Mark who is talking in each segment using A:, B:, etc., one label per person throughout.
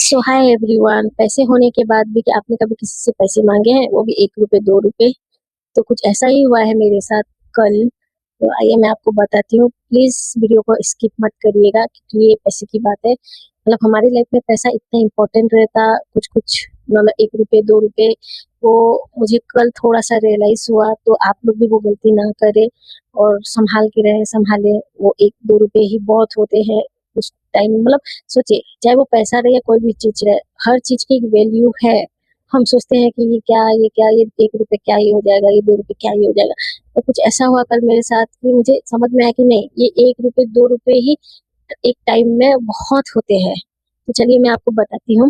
A: सो hi everyone. पैसे होने के बाद भी क्या आपने कभी किसी से पैसे मांगे हैं, वो भी 1 रुपए 2 रुपए? तो कुछ ऐसा ही हुआ है मेरे साथ कल। तो आइए मैं आपको बताती हूँ। प्लीज वीडियो को स्किप मत करिएगा क्योंकि ये पैसे की बात है। मतलब हमारी लाइफ में पैसा इतना इम्पोर्टेंट रहता, कुछ कुछ मतलब 1 रुपए 2 रुपए। वो मुझे कल थोड़ा सा रियलाइज हुआ, तो आप लोग भी वो गलती ना करें और संभाल के रहे, संभाले। वो 1 2 रुपए ही बहुत होते हैं उस टाइम। मतलब सोचिए, चाहे वो पैसा रहे या कोई भी चीज रहे, हर चीज की एक वैल्यू है। हम सोचते हैं कि ये 1 रुपए क्या ये हो जाएगा, ये 2 रुपए क्या ये हो जाएगा। तो कुछ ऐसा हुआ कल मेरे साथ कि मुझे समझ में आया कि नहीं, ये 1 रुपए 2 रुपए ही एक टाइम में बहुत होते हैं। तो चलिए मैं आपको बताती हूँ।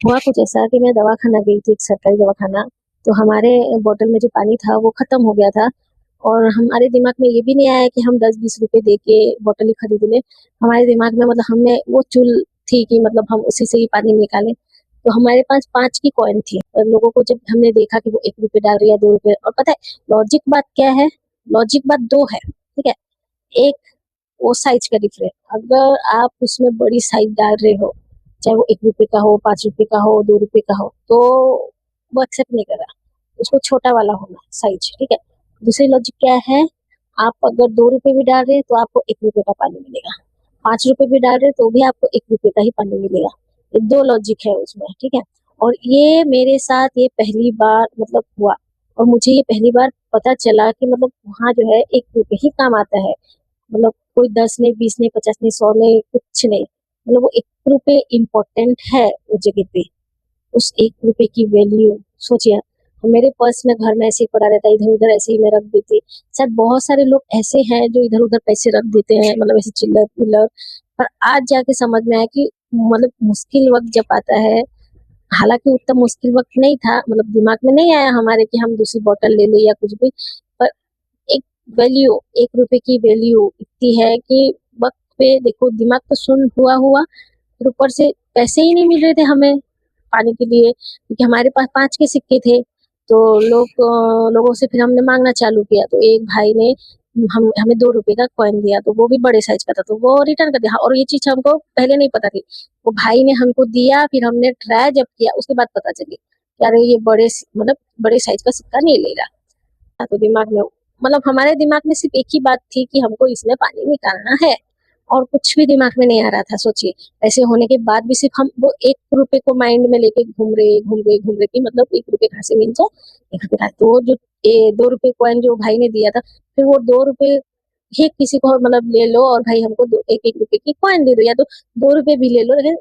A: हुआ कुछ ऐसा कि मैं दवाखाना गई थी, एक सरकारी दवाखाना। तो हमारे बोतल में जो पानी था वो खत्म हो गया था। और हमारे दिमाग में ये भी नहीं आया कि हम 10 20 रुपए दे के बोतल ही खरीद लें। हमारे दिमाग में मतलब हमें वो चुल थी कि मतलब हम उसी से ही पानी निकालें। तो हमारे पास 5 की कॉइन थी और लोगों को जब हमने देखा कि वो 1 रुपए डाल रही है 2 रुपए, और पता है लॉजिक बात क्या है? लॉजिक बात दो है, ठीक है। एक, वो साइज का डिफरेंस। अगर आप उसमें बड़ी साइज डाल रहे हो, चाहे वो 1 रुपए का हो, 5 रुपए का हो, 2 रुपए का हो, तो वो एक्सेप्ट नहीं कर रहा। उसको छोटा वाला होना साइज, ठीक है। दूसरी लॉजिक क्या है? आप अगर 2 रुपए भी डाल रहे हैं तो आपको 1 रुपए का पानी मिलेगा। 5 रुपए भी डाल रहे हैं तो भी आपको 1 रुपए का ही पानी मिलेगा। ये दो लॉजिक है उसमें, ठीक है। और ये मेरे साथ ये पहली बार मतलब हुआ। और मुझे ये पहली बार पता चला कि मतलब वहाँ जो है 1 रुपए ही काम आता है। मतलब कोई 10 नहीं, 20 नहीं, 50 नहीं, 100 नहीं, कुछ नहीं। मतलब वो 1 रुपए इम्पोर्टेंट है उस जगह पे। उस 1 रुपए की वैल्यू सोचिए। मेरे पर्स में घर में ऐसे ही पड़ा रहता है, इधर उधर ऐसे ही मैं रख देती। शायद बहुत सारे लोग ऐसे हैं जो इधर उधर पैसे रख देते हैं, मतलब ऐसे चिल्लर पिल्लर। पर आज जाके समझ में आया कि मतलब मुश्किल वक्त जब आता है, हालांकि उतना मुश्किल वक्त नहीं था, मतलब दिमाग में नहीं आया हमारे कि हम दूसरी बोतल ले लें या कुछ भी। पर एक वैल्यू, 1 रुपए की वैल्यू इतनी है कि वक्त पे देखो दिमाग तो सुन हुआ हुआ, फिर ऊपर से पैसे ही नहीं मिल रहे थे हमें पानी के लिए, क्योंकि हमारे पास 5 के सिक्के थे। तो लोगों से फिर हमने मांगना चालू किया। तो एक भाई ने हम हमें 2 रुपए का कॉइन दिया, तो वो भी बड़े साइज का था, तो वो रिटर्न कर दिया। हाँ, और ये चीज हमको पहले नहीं पता थी। वो भाई ने हमको दिया, फिर हमने ट्राई जब किया उसके बाद पता चली कि अरे ये मतलब बड़े साइज का सिक्का नहीं ले रहा। तो दिमाग में मतलब हमारे दिमाग में सिर्फ एक ही बात थी कि हमको इसमें पानी निकालना है, और कुछ भी दिमाग में नहीं आ रहा था। सोचिए, ऐसे होने के बाद भी सिर्फ हम वो 1 रुपए को माइंड में लेके घूम रहे कि मतलब 1 रुपए कहाँ से मिल जाए, 1 रुपए कहाँ। तो जो 2 रुपए कॉइन जो भाई ने दिया था, फिर वो 2 रुपए ही किसी को मतलब ले लो और भाई हमको 1 1 रुपए की कॉइन दे दो, या तो 2 रुपए भी ले लो, लेकिन